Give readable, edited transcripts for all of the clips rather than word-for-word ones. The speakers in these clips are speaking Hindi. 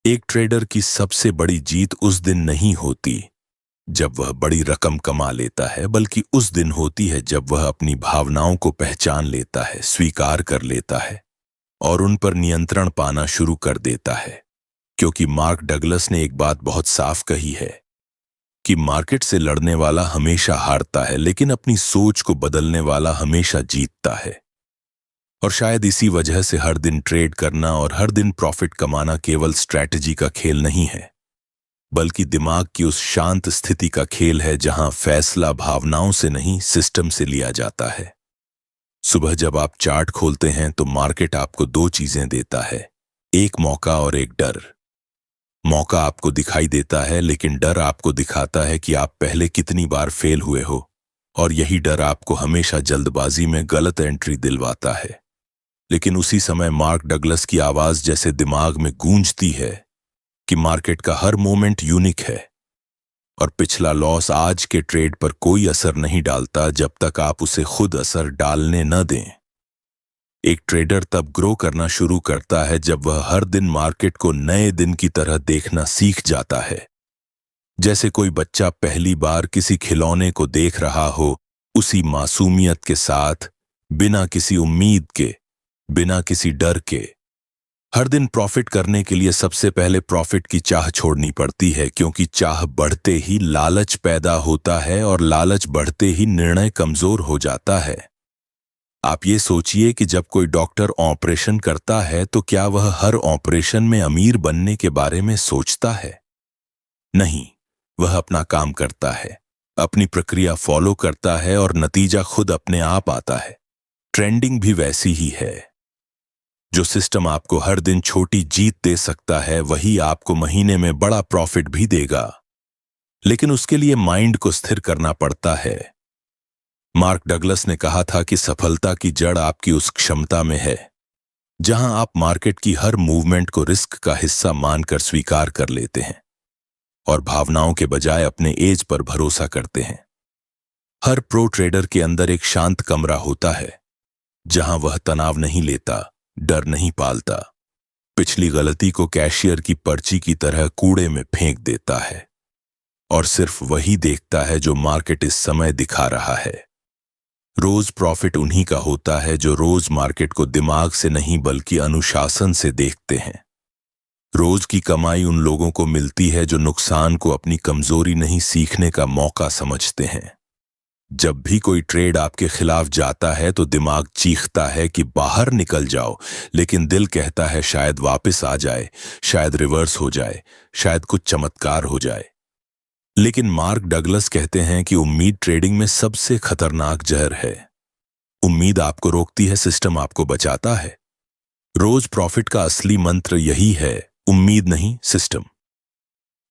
एक ट्रेडर की सबसे बड़ी जीत उस दिन नहीं होती जब वह बड़ी रकम कमा लेता है, बल्कि उस दिन होती है जब वह अपनी भावनाओं को पहचान लेता है, स्वीकार कर लेता है और उन पर नियंत्रण पाना शुरू कर देता है। क्योंकि मार्क डगलस ने एक बात बहुत साफ कही है कि मार्केट से लड़ने वाला हमेशा हारता है, लेकिन अपनी सोच को बदलने वाला हमेशा जीतता है। और शायद इसी वजह से हर दिन ट्रेड करना और हर दिन प्रॉफिट कमाना केवल स्ट्रैटेजी का खेल नहीं है, बल्कि दिमाग की उस शांत स्थिति का खेल है जहां फैसला भावनाओं से नहीं, सिस्टम से लिया जाता है। सुबह जब आप चार्ट खोलते हैं तो मार्केट आपको दो चीजें देता है, एक मौका और एक डर। मौका आपको दिखाई देता है, लेकिन डर आपको दिखाता है कि आप पहले कितनी बार फेल हुए हो, और यही डर आपको हमेशा जल्दबाजी में गलत एंट्री दिलवाता है। लेकिन उसी समय मार्क डगलस की आवाज जैसे दिमाग में गूंजती है कि मार्केट का हर मोमेंट यूनिक है और पिछला लॉस आज के ट्रेड पर कोई असर नहीं डालता जब तक आप उसे खुद असर डालने न दें। एक ट्रेडर तब ग्रो करना शुरू करता है जब वह हर दिन मार्केट को नए दिन की तरह देखना सीख जाता है। जैसे कोई बच्चा पहली बार किसी खिलौने को देख रहा हो, उसी मासूमियत के साथ, बिना किसी उम्मीद के, बिना किसी डर के। हर दिन प्रॉफिट करने के लिए सबसे पहले प्रॉफिट की चाह छोड़नी पड़ती है, क्योंकि चाह बढ़ते ही लालच पैदा होता है और लालच बढ़ते ही निर्णय कमजोर हो जाता है। आप ये सोचिए कि जब कोई डॉक्टर ऑपरेशन करता है तो क्या वह हर ऑपरेशन में अमीर बनने के बारे में सोचता है? नहीं, वह अपना काम करता है, अपनी प्रक्रिया फॉलो करता है और नतीजा खुद अपने आप आता है। ट्रेंडिंग भी वैसी ही है। जो सिस्टम आपको हर दिन छोटी जीत दे सकता है, वही आपको महीने में बड़ा प्रॉफिट भी देगा, लेकिन उसके लिए माइंड को स्थिर करना पड़ता है। मार्क डगलस ने कहा था कि सफलता की जड़ आपकी उस क्षमता में है जहां आप मार्केट की हर मूवमेंट को रिस्क का हिस्सा मानकर स्वीकार कर लेते हैं और भावनाओं के बजाय अपने एज पर भरोसा करते हैं। हर प्रो ट्रेडर के अंदर एक शांत कमरा होता है जहां वह तनाव नहीं लेता, डर नहीं पालता, पिछली गलती को कैशियर की पर्ची की तरह कूड़े में फेंक देता है और सिर्फ वही देखता है जो मार्केट इस समय दिखा रहा है। रोज प्रॉफिट उन्हीं का होता है जो रोज मार्केट को दिमाग से नहीं बल्कि अनुशासन से देखते हैं। रोज की कमाई उन लोगों को मिलती है जो नुकसान को अपनी कमजोरी नहीं, सीखने का मौका समझते हैं। जब भी कोई ट्रेड आपके खिलाफ जाता है तो दिमाग चीखता है कि बाहर निकल जाओ, लेकिन दिल कहता है शायद वापस आ जाए, शायद रिवर्स हो जाए, शायद कुछ चमत्कार हो जाए। लेकिन मार्क डगलस कहते हैं कि उम्मीद ट्रेडिंग में सबसे खतरनाक जहर है। उम्मीद आपको रोकती है, सिस्टम आपको बचाता है। रोज प्रॉफिट का असली मंत्र यही है, उम्मीद नहीं, सिस्टम।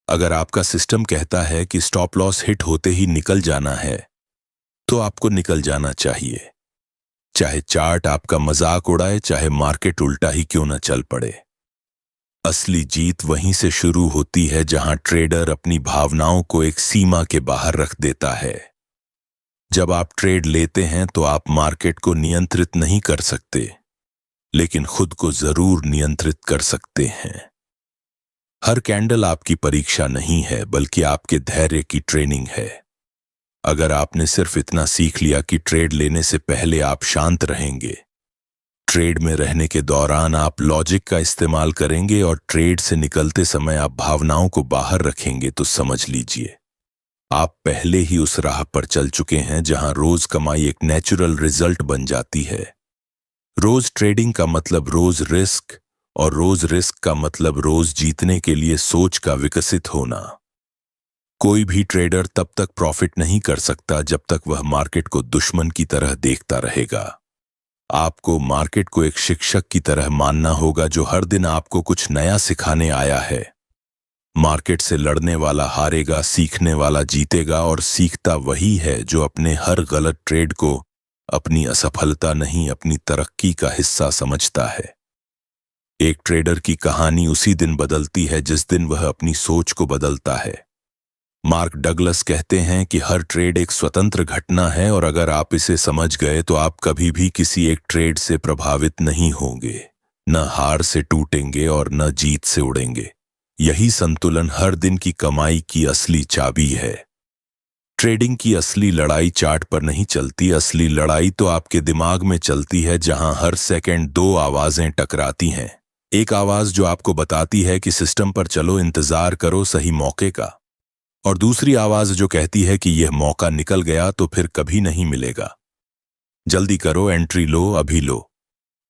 अगर आपका सिस्टम कहता है कि स्टॉप लॉस हिट होते ही निकल जाना है, तो आपको निकल जाना चाहिए, चाहे चार्ट आपका मजाक उड़ाए, चाहे मार्केट उल्टा ही क्यों न चल पड़े। असली जीत वहीं से शुरू होती है जहां ट्रेडर अपनी भावनाओं को एक सीमा के बाहर रख देता है। जब आप ट्रेड लेते हैं तो आप मार्केट को नियंत्रित नहीं कर सकते, लेकिन खुद को जरूर नियंत्रित कर सकते हैं। हर कैंडल आपकी परीक्षा नहीं है, बल्कि आपके धैर्य की ट्रेनिंग है। अगर आपने सिर्फ इतना सीख लिया कि ट्रेड लेने से पहले आप शांत रहेंगे, ट्रेड में रहने के दौरान आप लॉजिक का इस्तेमाल करेंगे और ट्रेड से निकलते समय आप भावनाओं को बाहर रखेंगे, तो समझ लीजिए आप पहले ही उस राह पर चल चुके हैं जहां रोज कमाई एक नेचुरल रिजल्ट बन जाती है। रोज ट्रेडिंग का मतलब रोज रिस्क, और रोज रिस्क का मतलब रोज जीतने के लिए सोच का विकसित होना। कोई भी ट्रेडर तब तक प्रॉफिट नहीं कर सकता जब तक वह मार्केट को दुश्मन की तरह देखता रहेगा। आपको मार्केट को एक शिक्षक की तरह मानना होगा जो हर दिन आपको कुछ नया सिखाने आया है। मार्केट से लड़ने वाला हारेगा, सीखने वाला जीतेगा, और सीखता वही है जो अपने हर गलत ट्रेड को अपनी असफलता नहीं, अपनी तरक्की का हिस्सा समझता है। एक ट्रेडर की कहानी उसी दिन बदलती है जिस दिन वह अपनी सोच को बदलता है। मार्क डगलस कहते हैं कि हर ट्रेड एक स्वतंत्र घटना है, और अगर आप इसे समझ गए तो आप कभी भी किसी एक ट्रेड से प्रभावित नहीं होंगे, न हार से टूटेंगे और न जीत से उड़ेंगे। यही संतुलन हर दिन की कमाई की असली चाबी है। ट्रेडिंग की असली लड़ाई चार्ट पर नहीं चलती, असली लड़ाई तो आपके दिमाग में चलती है, जहां हर सेकंड दो आवाजें टकराती हैं। एक आवाज जो आपको बताती है कि सिस्टम पर चलो, इंतजार करो सही मौके का, और दूसरी आवाज जो कहती है कि यह मौका निकल गया तो फिर कभी नहीं मिलेगा, जल्दी करो, एंट्री लो, अभी लो।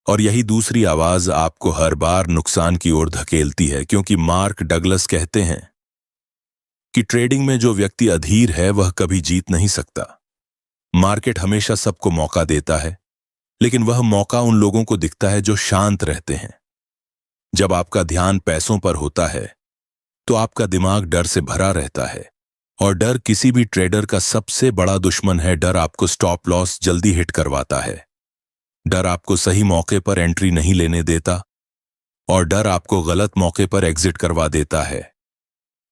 और यही दूसरी आवाज आपको हर बार नुकसान की ओर धकेलती है, क्योंकि मार्क डगलस कहते हैं कि ट्रेडिंग में जो व्यक्ति अधीर है वह कभी जीत नहीं सकता। मार्केट हमेशा सबको मौका देता है, लेकिन वह मौका उन लोगों को दिखता है जो शांत रहते हैं। जब आपका ध्यान पैसों पर होता है तो आपका दिमाग डर से भरा रहता है, और डर किसी भी ट्रेडर का सबसे बड़ा दुश्मन है। डर आपको स्टॉप लॉस जल्दी हिट करवाता है, डर आपको सही मौके पर एंट्री नहीं लेने देता, और डर आपको गलत मौके पर एग्जिट करवा देता है।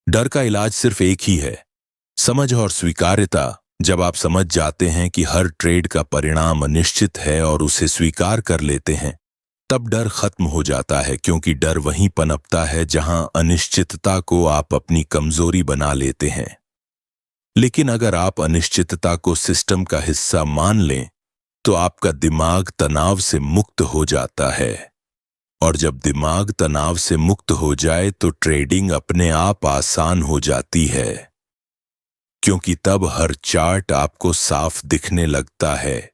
डर का इलाज सिर्फ एक ही है, समझ और स्वीकार्यता। जब आप समझ जाते हैं कि हर ट्रेड का परिणाम अनिश्चित है और उसे स्वीकार कर लेते हैं, तब डर खत्म हो जाता है, क्योंकि डर वहीं पनपता है जहां अनिश्चितता को आप अपनी कमजोरी बना लेते हैं। लेकिन अगर आप अनिश्चितता को सिस्टम का हिस्सा मान लें तो आपका दिमाग तनाव से मुक्त हो जाता है, और जब दिमाग तनाव से मुक्त हो जाए तो ट्रेडिंग अपने आप आसान हो जाती है, क्योंकि तब हर चार्ट आपको साफ दिखने लगता है।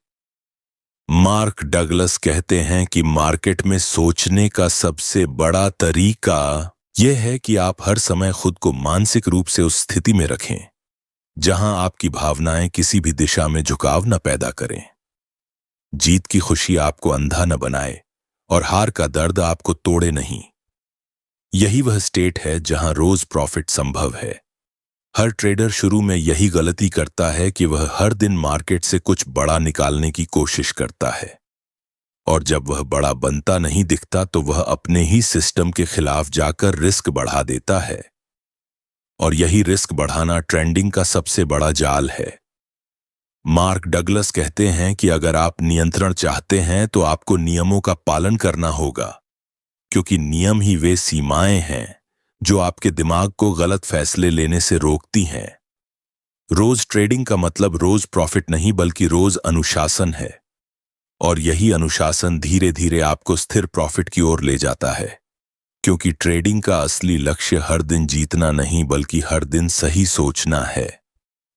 मार्क डगलस कहते हैं कि मार्केट में सोचने का सबसे बड़ा तरीका यह है कि आप हर समय खुद को मानसिक रूप से उस स्थिति में रखें जहां आपकी भावनाएं किसी भी दिशा में झुकाव न पैदा करें। जीत की खुशी आपको अंधा न बनाए और हार का दर्द आपको तोड़े नहीं। यही वह स्टेट है जहां रोज प्रॉफिट संभव है। हर ट्रेडर शुरू में यही गलती करता है कि वह हर दिन मार्केट से कुछ बड़ा निकालने की कोशिश करता है, और जब वह बड़ा बनता नहीं दिखता तो वह अपने ही सिस्टम के खिलाफ जाकर रिस्क बढ़ा देता है। और यही रिस्क बढ़ाना ट्रेंडिंग का सबसे बड़ा जाल है। मार्क डगलस कहते हैं कि अगर आप नियंत्रण चाहते हैं तो आपको नियमों का पालन करना होगा, क्योंकि नियम ही वे सीमाएं हैं जो आपके दिमाग को गलत फैसले लेने से रोकती हैं। रोज ट्रेडिंग का मतलब रोज प्रॉफिट नहीं, बल्कि रोज अनुशासन है, और यही अनुशासन धीरे धीरे आपको स्थिर प्रॉफिट की ओर ले जाता है। क्योंकि ट्रेडिंग का असली लक्ष्य हर दिन जीतना नहीं, बल्कि हर दिन सही सोचना है।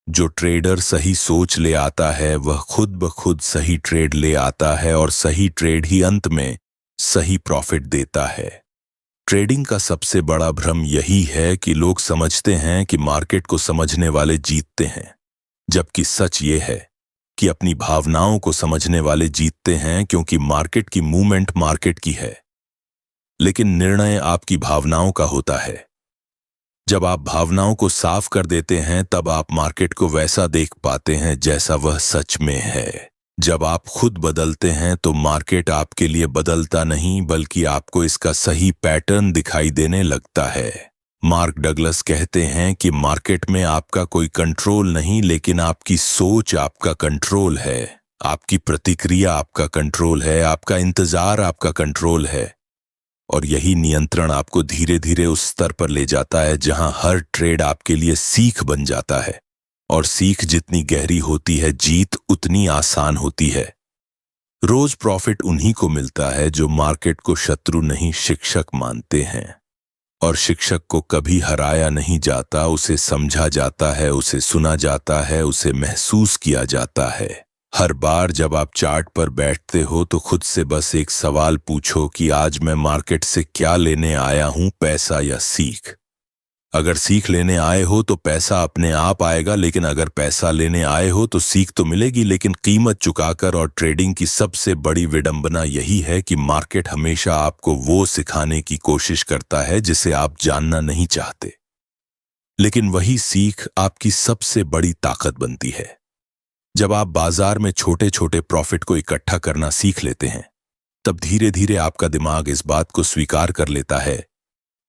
जो ट्रेडर सही सोच ले आता है वह खुद ब खुद सही ट्रेड ले आता है, और सही ट्रेड ही अंत में सही प्रॉफिट देता है। ट्रेडिंग का सबसे बड़ा भ्रम यही है कि लोग समझते हैं कि मार्केट को समझने वाले जीतते हैं, जबकि सच ये है कि अपनी भावनाओं को समझने वाले जीतते हैं, क्योंकि मार्केट की मूवमेंट मार्केट की है, लेकिन निर्णय आपकी भावनाओं का होता है। जब आप भावनाओं को साफ कर देते हैं तब आप मार्केट को वैसा देख पाते हैं जैसा वह सच में है। जब आप खुद बदलते हैं तो मार्केट आपके लिए बदलता नहीं, बल्कि आपको इसका सही पैटर्न दिखाई देने लगता है। मार्क डगलस कहते हैं कि मार्केट में आपका कोई कंट्रोल नहीं, लेकिन आपकी सोच आपका कंट्रोल है, आपकी प्रतिक्रिया आपका कंट्रोल है, आपका इंतजार आपका कंट्रोल है। और यही नियंत्रण आपको धीरे धीरे उस स्तर पर ले जाता है जहां हर ट्रेड आपके लिए सीख बन जाता है, और सीख जितनी गहरी होती है जीत उतनी आसान होती है। रोज प्रॉफिट उन्हीं को मिलता है जो मार्केट को शत्रु नहीं शिक्षक मानते हैं, और शिक्षक को कभी हराया नहीं जाता, उसे समझा जाता है, उसे सुना जाता है, उसे महसूस किया जाता है। हर बार जब आप चार्ट पर बैठते हो तो खुद से बस एक सवाल पूछो कि आज मैं मार्केट से क्या लेने आया हूं, पैसा या सीख। अगर सीख लेने आए हो तो पैसा अपने आप आएगा, लेकिन अगर पैसा लेने आए हो तो सीख तो मिलेगी, लेकिन कीमत चुकाकर। और ट्रेडिंग की सबसे बड़ी विडंबना यही है कि मार्केट हमेशा आपको वो सिखाने की कोशिश करता है जिसे आप जानना नहीं चाहते, लेकिन वही सीख आपकी सबसे बड़ी ताकत बनती है। जब आप बाजार में छोटे छोटे प्रॉफिट को इकट्ठा करना सीख लेते हैं, तब धीरे धीरे आपका दिमाग इस बात को स्वीकार कर लेता है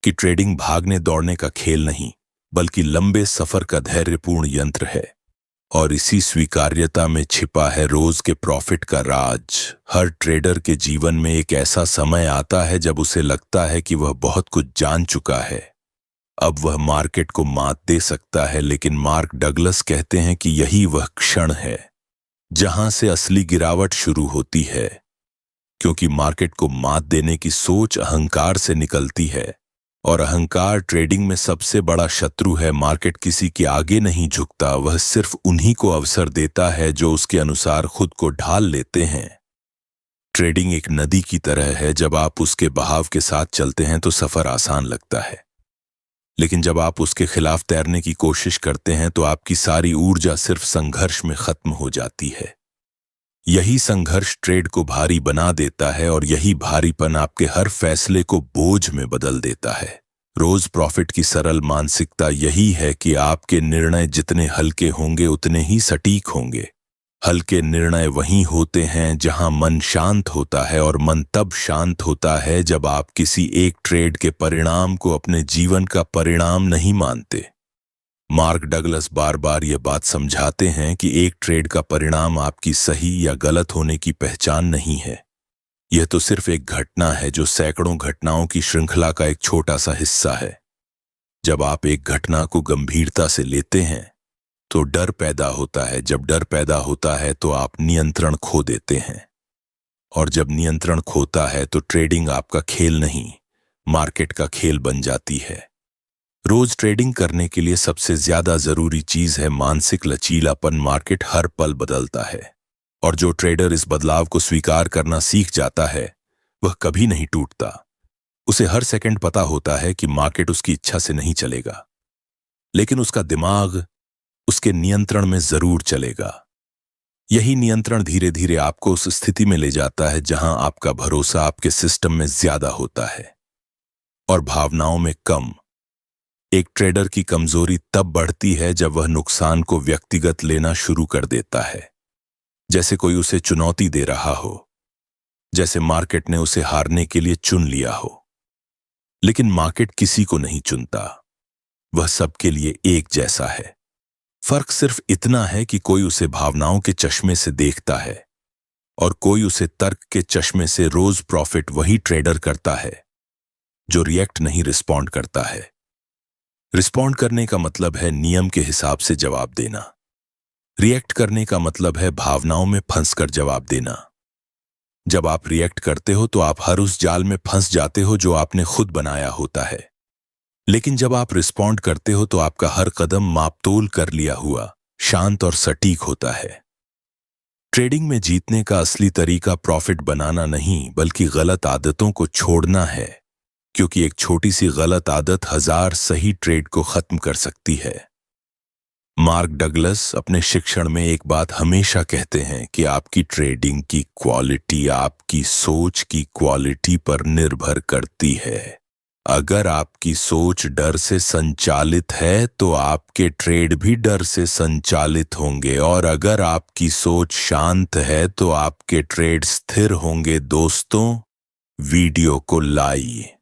कि ट्रेडिंग भागने दौड़ने का खेल नहीं, बल्कि लंबे सफर का धैर्यपूर्ण यंत्र है। और इसी स्वीकार्यता में छिपा है रोज के प्रॉफिट का राज। हर ट्रेडर के जीवन में एक ऐसा समय आता है जब उसे लगता है कि वह बहुत कुछ जान चुका है, अब वह मार्केट को मात दे सकता है, लेकिन मार्क डगलस कहते हैं कि यही वह क्षण है जहां से असली गिरावट शुरू होती है, क्योंकि मार्केट को मात देने की सोच अहंकार से निकलती है और अहंकार ट्रेडिंग में सबसे बड़ा शत्रु है। मार्केट किसी के आगे नहीं झुकता, वह सिर्फ उन्हीं को अवसर देता है जो उसके अनुसार खुद को ढाल लेते हैं। ट्रेडिंग एक नदी की तरह है, जब आप उसके बहाव के साथ चलते हैं तो सफर आसान लगता है, लेकिन जब आप उसके खिलाफ तैरने की कोशिश करते हैं तो आपकी सारी ऊर्जा सिर्फ संघर्ष में खत्म हो जाती है। यही संघर्ष ट्रेड को भारी बना देता है और यही भारीपन आपके हर फैसले को बोझ में बदल देता है। रोज प्रॉफिट की सरल मानसिकता यही है कि आपके निर्णय जितने हल्के होंगे उतने ही सटीक होंगे। हल्के निर्णय वहीं होते हैं जहां मन शांत होता है, और मन तब शांत होता है जब आप किसी एक ट्रेड के परिणाम को अपने जीवन का परिणाम नहीं मानते। मार्क डगलस बार बार यह बात समझाते हैं कि एक ट्रेड का परिणाम आपकी सही या गलत होने की पहचान नहीं है। यह तो सिर्फ एक घटना है जो सैकड़ों घटनाओं की श्रृंखला का एक छोटा सा हिस्सा है। जब आप एक घटना को गंभीरता से लेते हैं तो डर पैदा होता है। जब डर पैदा होता है तो आप नियंत्रण खो देते हैं, और जब नियंत्रण खोता है तो ट्रेडिंग आपका खेल नहीं, मार्केट का खेल बन जाती है। रोज ट्रेडिंग करने के लिए सबसे ज्यादा जरूरी चीज है मानसिक लचीलापन। मार्केट हर पल बदलता है, और जो ट्रेडर इस बदलाव को स्वीकार करना सीख जाता है वह कभी नहीं टूटता। उसे हर सेकंड पता होता है कि मार्केट उसकी इच्छा से नहीं चलेगा, लेकिन उसका दिमाग उसके नियंत्रण में जरूर चलेगा। यही नियंत्रण धीरे धीरे आपको उस स्थिति में ले जाता है जहां आपका भरोसा आपके सिस्टम में ज्यादा होता है और भावनाओं में कम। एक ट्रेडर की कमजोरी तब बढ़ती है जब वह नुकसान को व्यक्तिगत लेना शुरू कर देता है, जैसे कोई उसे चुनौती दे रहा हो, जैसे मार्केट ने उसे हारने के लिए चुन लिया हो। लेकिन मार्केट किसी को नहीं चुनता, वह सबके लिए एक जैसा है। फर्क सिर्फ इतना है कि कोई उसे भावनाओं के चश्मे से देखता है और कोई उसे तर्क के चश्मे से। रोज प्रॉफिट वही ट्रेडर करता है जो रिएक्ट नहीं, रिस्पॉन्ड करता है। रिस्पॉन्ड करने का मतलब है नियम के हिसाब से जवाब देना। रिएक्ट करने का मतलब है भावनाओं में फंसकर जवाब देना। जब आप रिएक्ट करते हो तो आप हर उस जाल में फंस जाते हो जो आपने खुद बनाया होता है, लेकिन जब आप रिस्पॉन्ड करते हो तो आपका हर कदम मापतोल कर लिया हुआ, शांत और सटीक होता है। ट्रेडिंग में जीतने का असली तरीका प्रॉफिट बनाना नहीं बल्कि गलत आदतों को छोड़ना है, क्योंकि एक छोटी सी गलत आदत 1000 सही ट्रेड को खत्म कर सकती है। मार्क डगलस अपने शिक्षण में एक बात हमेशा कहते हैं कि आपकी ट्रेडिंग की क्वालिटी आपकी सोच की क्वालिटी पर निर्भर करती है। अगर आपकी सोच डर से संचालित है तो आपके ट्रेड भी डर से संचालित होंगे, और अगर आपकी सोच शांत है तो आपके ट्रेड स्थिर होंगे। दोस्तों, वीडियो को लाइक